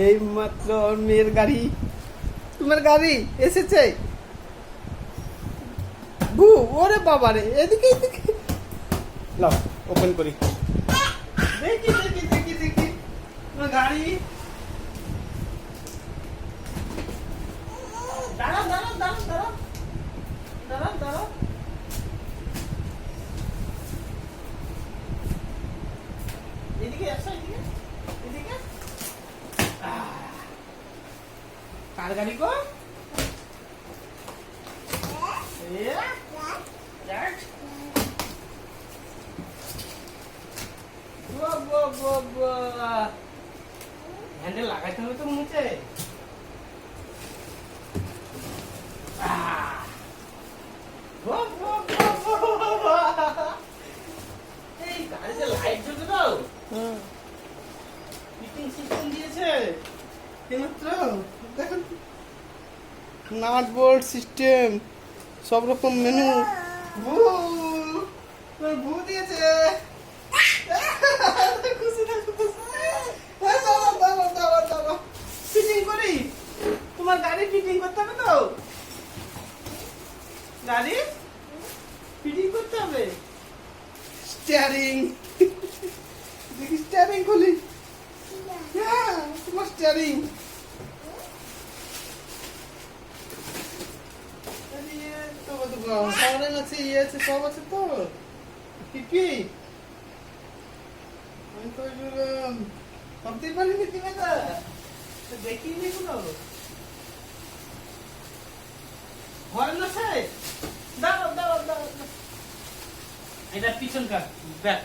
এই মাত্র ওর মেয়ের গাড়ি, তোমার গাড়ি এসেছে। বু, ওরে বাবা রে, এদিকে এদিকে লাও, ওপেন করি। দেখি দেখি দেখি দেখি তোমার গাড়ি। দাঁড়াও দাঁড়াও দাঁড়াও দাঁড়াও দাঁড়াও দাঁড়াও। এদিকে আসো, এদিকে এদিকে। কার গাড়ি গো? হ্যান্ডেল লাগাইতে হবে তো মনে হচ্ছে। এই গাড়িতে লাইট জ্বলছে তো, ফিটিং সিস্টেম দিয়েছে এইমাত্র। দেখেন, নাট বোল্ট সিস্টেম, সব রকম মেনু। বউ দিয়েছে। খুশি থাকো, ফিটিং করি। তোমার গাড়ি ফিটিং করতে হবে তো, গাড়ি ফিটিং করতে হবে। স্টিয়ারিং, দেখি স্টিয়ারিং খুলি। হ্যাঁ, তোমার স্টিয়ারিং। সামনে আছে, ইয়ে আছে, সব আছে তো। কি আমি তো ভাবতেই পারিনি তুমি না, দেখিনি কোনো ঘরে না। সাই দাঁড়াও দাঁড়াও দাঁড়াও, এটা পিছনকার ব্যাগ।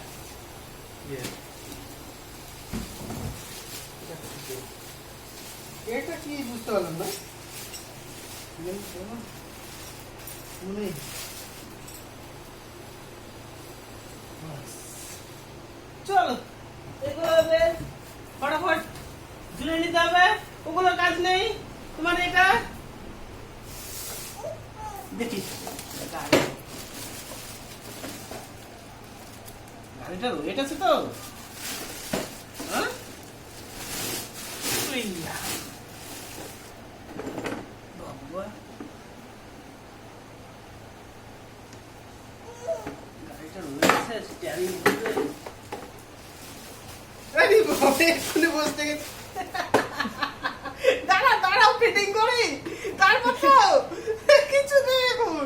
এটা কি বুঝতে পারলাম না। চলো, এগুলো ফটাফট ঝুলে নিতে হবে, ওগুলোর কাজ নেই। তোমার এটা দেখি, গাড়িটা ওয়েট আছে তো। হ্যাঁ, গাড়িটা রয়েছে স্টিয়ারিং বসতে গেছে। দাঁড়াও দাঁড়াও, ফিটিং করি তারপর তো কিছু নেই এখন।